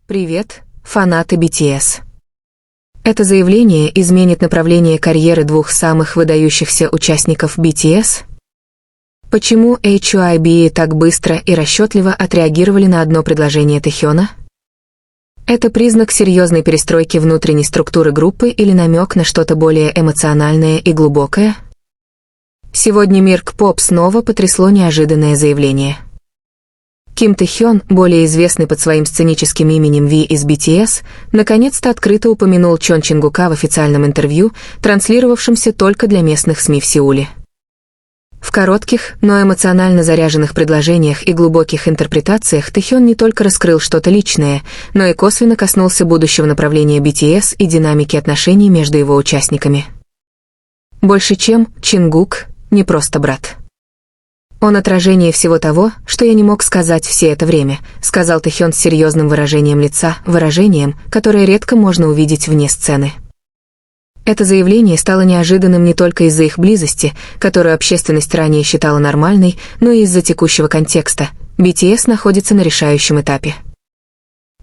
Привет, фанаты BTS. Это заявление изменит направление карьеры двух самых выдающихся участников BTS? Почему HYBE так быстро и расчетливо отреагировали на одно предложение Тэхёна? Это признак серьезной перестройки внутренней структуры группы или намек на что-то более эмоциональное и глубокое? Сегодня мир К-поп снова потрясло неожиданное заявление. Ким Тэхён, более известный под своим сценическим именем Ви из BTS, наконец-то открыто упомянул Чон Чингука в официальном интервью, транслировавшемся только для местных СМИ в Сеуле. В коротких, но эмоционально заряженных предложениях и глубоких интерпретациях Тэхён не только раскрыл что-то личное, но и косвенно коснулся будущего направления BTS и динамики отношений между его участниками. Больше чем Чингук, не просто брат. «Он отражение всего того, что я не мог сказать все это время», сказал Тэхён с серьезным выражением лица, выражением, которое редко можно увидеть вне сцены. Это заявление стало неожиданным не только из-за их близости, которую общественность ранее считала нормальной, но и из-за текущего контекста. BTS находится на решающем этапе.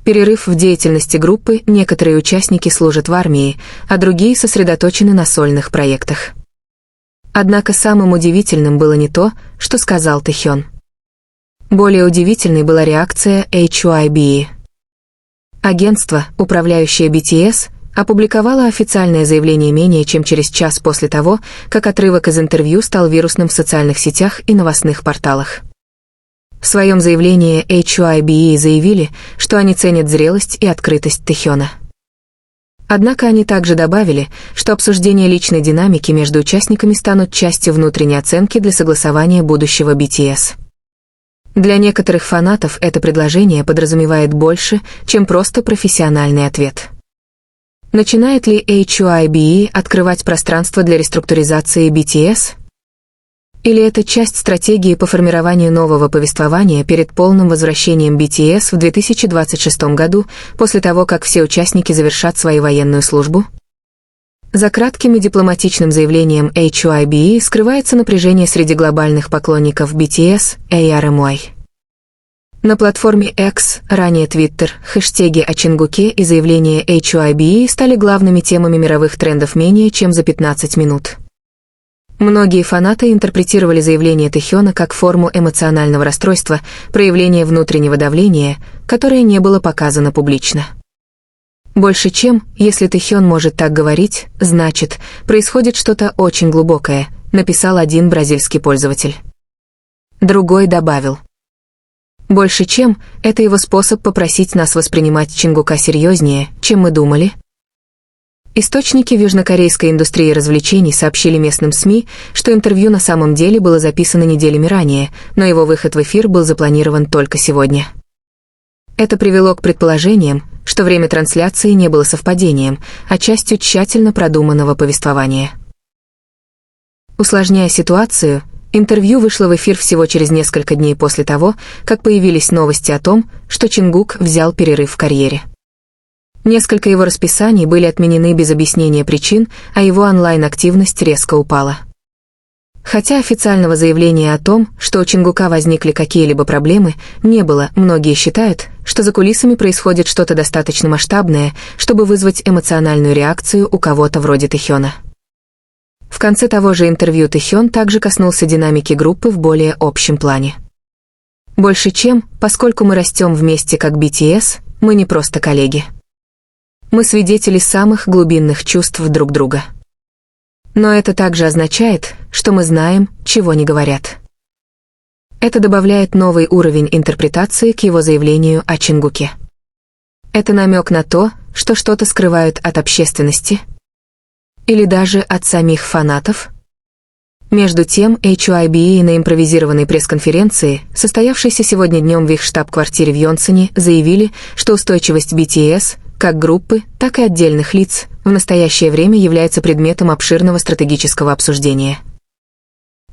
Перерыв в деятельности группы, некоторые участники служат в армии, а другие сосредоточены на сольных проектах. Однако самым удивительным было не то, что сказал Тэхён. Более удивительной была реакция HYBE. Агентство, управляющее BTS, опубликовало официальное заявление менее чем через час после того, как отрывок из интервью стал вирусным в социальных сетях и новостных порталах. В своем заявлении HYBE заявили, что они ценят зрелость и открытость Тэхёна. Однако они также добавили, что обсуждение личной динамики между участниками станут частью внутренней оценки для согласования будущего BTS. Для некоторых фанатов это предложение подразумевает больше, чем просто профессиональный ответ. Начинает ли HYBE открывать пространство для реструктуризации BTS? Или это часть стратегии по формированию нового повествования перед полным возвращением BTS в 2026 году, после того, как все участники завершат свою военную службу? За кратким и дипломатичным заявлением HYBE скрывается напряжение среди глобальных поклонников BTS, ARMY. На платформе X, ранее Twitter, хэштеги о Чингуке и заявление HYBE стали главными темами мировых трендов менее чем за 15 минут. Многие фанаты интерпретировали заявление Тэхёна как форму эмоционального расстройства, проявление внутреннего давления, которое не было показано публично. Больше чем, если Тэхён может так говорить, значит, происходит что-то очень глубокое, написал один бразильский пользователь. Другой добавил: больше чем, это его способ попросить нас воспринимать Чингука серьезнее, чем мы думали. Источники в южнокорейской индустрии развлечений сообщили местным СМИ, что интервью на самом деле было записано неделями ранее, но его выход в эфир был запланирован только сегодня. Это привело к предположениям, что время трансляции не было совпадением, а частью тщательно продуманного повествования. Усложняя ситуацию, интервью вышло в эфир всего через несколько дней после того, как появились новости о том, что Чингук взял перерыв в карьере. Несколько его расписаний были отменены без объяснения причин, а его онлайн-активность резко упала. Хотя официального заявления о том, что у Чингука возникли какие-либо проблемы, не было, многие считают, что за кулисами происходит что-то достаточно масштабное, чтобы вызвать эмоциональную реакцию у кого-то вроде Тэхёна. В конце того же интервью Тэхён также коснулся динамики группы в более общем плане. Больше чем, поскольку мы растем вместе как BTS, мы не просто коллеги. Мы свидетели самых глубинных чувств друг друга. Но это также означает, что мы знаем, чего не говорят. Это добавляет новый уровень интерпретации к его заявлению о Чингуке. Это намек на то, что что-то скрывают от общественности? Или даже от самих фанатов? Между тем, HYBE на импровизированной пресс-конференции, состоявшейся сегодня днем в их штаб-квартире в Йонсоне, заявили, что устойчивость BTS, как группы, так и отдельных лиц, в настоящее время является предметом обширного стратегического обсуждения.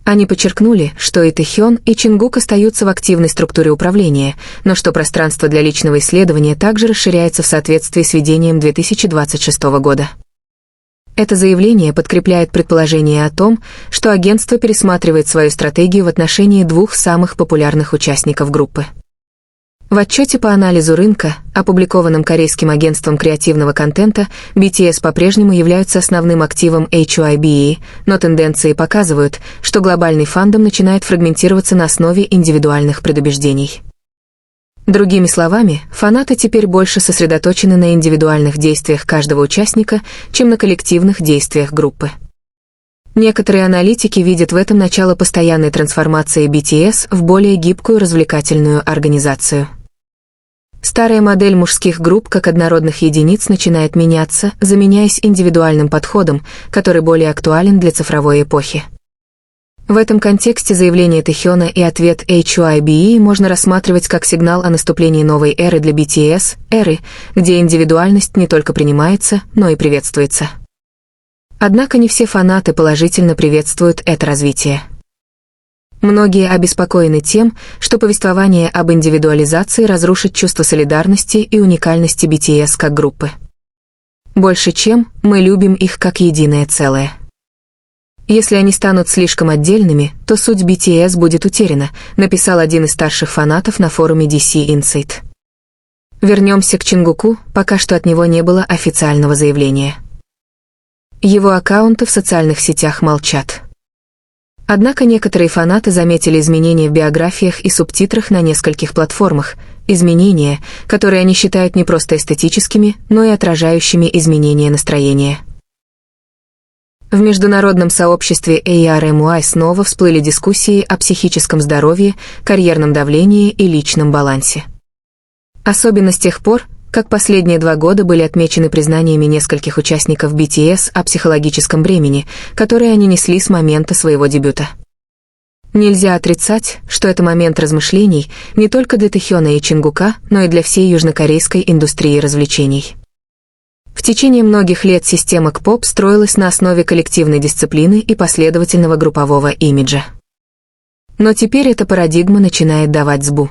Они подчеркнули, что и Тэхён, и Чингук остаются в активной структуре управления, но что пространство для личного исследования также расширяется в соответствии с видением 2026 года. Это заявление подкрепляет предположение о том, что агентство пересматривает свою стратегию в отношении двух самых популярных участников группы. В отчете по анализу рынка, опубликованном корейским агентством креативного контента, BTS по-прежнему являются основным активом HYBE, но тенденции показывают, что глобальный фандом начинает фрагментироваться на основе индивидуальных предубеждений. Другими словами, фанаты теперь больше сосредоточены на индивидуальных действиях каждого участника, чем на коллективных действиях группы. Некоторые аналитики видят в этом начало постоянной трансформации BTS в более гибкую развлекательную организацию. Старая модель мужских групп как однородных единиц начинает меняться, заменяясь индивидуальным подходом, который более актуален для цифровой эпохи. В этом контексте заявление Тэхёна и ответ HYBE можно рассматривать как сигнал о наступлении новой эры для BTS, эры, где индивидуальность не только принимается, но и приветствуется. Однако не все фанаты положительно приветствуют это развитие. Многие обеспокоены тем, что повествование об индивидуализации разрушит чувство солидарности и уникальности BTS как группы. Больше чем мы любим их как единое целое. Если они станут слишком отдельными, то суть BTS будет утеряна, написал один из старших фанатов на форуме DC Insight. Вернемся к Чингуку, пока что от него не было официального заявления. Его аккаунты в социальных сетях молчат. Однако некоторые фанаты заметили изменения в биографиях и субтитрах на нескольких платформах, изменения, которые они считают не просто эстетическими, но и отражающими изменения настроения. В международном сообществе ARMY снова всплыли дискуссии о психическом здоровье, карьерном давлении и личном балансе. Особенно с тех пор, как последние 2 года были отмечены признаниями нескольких участников BTS о психологическом бремени, которое они несли с момента своего дебюта. Нельзя отрицать, что это момент размышлений не только для Тэхёна и Чингука, но и для всей южнокорейской индустрии развлечений. В течение многих лет система K-pop строилась на основе коллективной дисциплины и последовательного группового имиджа. Но теперь эта парадигма начинает давать сбу.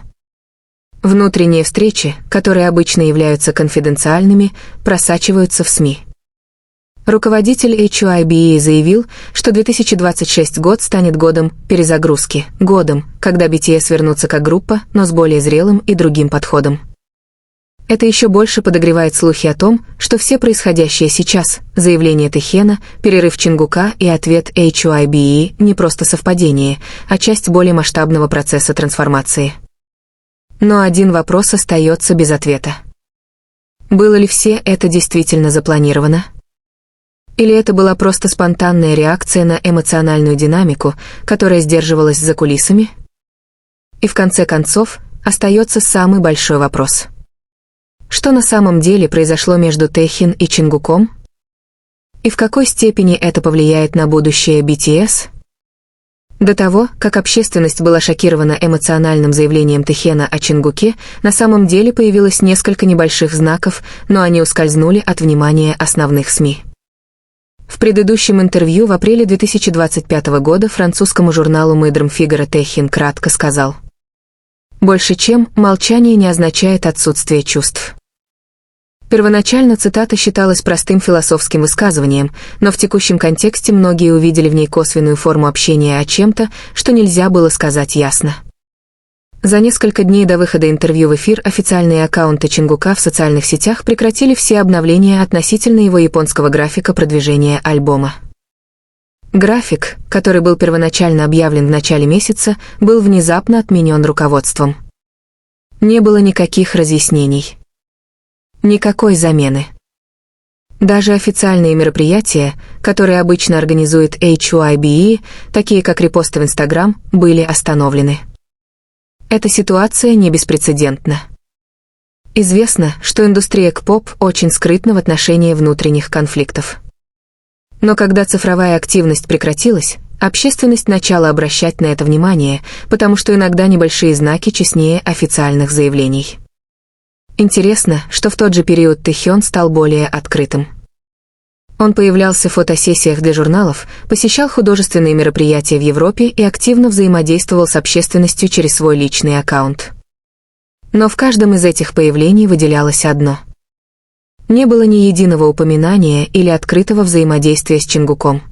Внутренние встречи, которые обычно являются конфиденциальными, просачиваются в СМИ. Руководитель HYBE заявил, что 2026 год станет годом перезагрузки, годом, когда BTS вернутся как группа, но с более зрелым и другим подходом. Это еще больше подогревает слухи о том, что все происходящее сейчас, заявление Тэхёна, перерыв Чингука и ответ HYBE не просто совпадение, а часть более масштабного процесса трансформации. Но один вопрос остается без ответа. Было ли все это действительно запланировано? Или это была просто спонтанная реакция на эмоциональную динамику, которая сдерживалась за кулисами? И в конце концов, остается самый большой вопрос. Что на самом деле произошло между Тэхин и Чингуком? И в какой степени это повлияет на будущее BTS? До того, как общественность была шокирована эмоциональным заявлением Тэхёна о Чингуке, на самом деле появилось несколько небольших знаков, но они ускользнули от внимания основных СМИ. В предыдущем интервью в апреле 2025 года французскому журналу Мыдрым Фигаро Тэхин кратко сказал: «Больше чем молчание не означает отсутствие чувств». Первоначально цитата считалась простым философским высказыванием, но в текущем контексте многие увидели в ней косвенную форму общения о чем-то, что нельзя было сказать ясно. За несколько дней до выхода интервью в эфир официальные аккаунты Чингука в социальных сетях прекратили все обновления относительно его японского графика продвижения альбома. График, который был первоначально объявлен в начале месяца, был внезапно отменен руководством. Не было никаких разъяснений. Никакой замены. Даже официальные мероприятия, которые обычно организует HYBE, такие как репосты в Instagram, были остановлены. Эта ситуация не беспрецедентна. Известно, что индустрия K-pop очень скрытна в отношении внутренних конфликтов. Но когда цифровая активность прекратилась, общественность начала обращать на это внимание, потому что иногда небольшие знаки честнее официальных заявлений. Интересно, что в тот же период Тэхён стал более открытым. Он появлялся в фотосессиях для журналов, посещал художественные мероприятия в Европе и активно взаимодействовал с общественностью через свой личный аккаунт. Но в каждом из этих появлений выделялось одно. Не было ни единого упоминания или открытого взаимодействия с Чингуком.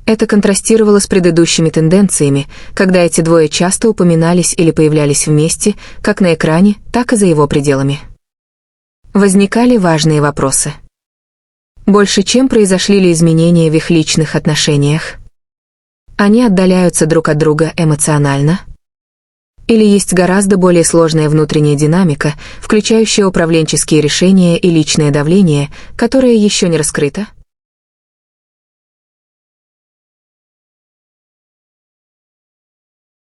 Это контрастировало с предыдущими тенденциями, когда эти двое часто упоминались или появлялись вместе, как на экране, так и за его пределами. Возникали важные вопросы. Больше чем произошли ли изменения в их личных отношениях? Они отдаляются друг от друга эмоционально? Или есть гораздо более сложная внутренняя динамика, включающая управленческие решения и личное давление, которое еще не раскрыто?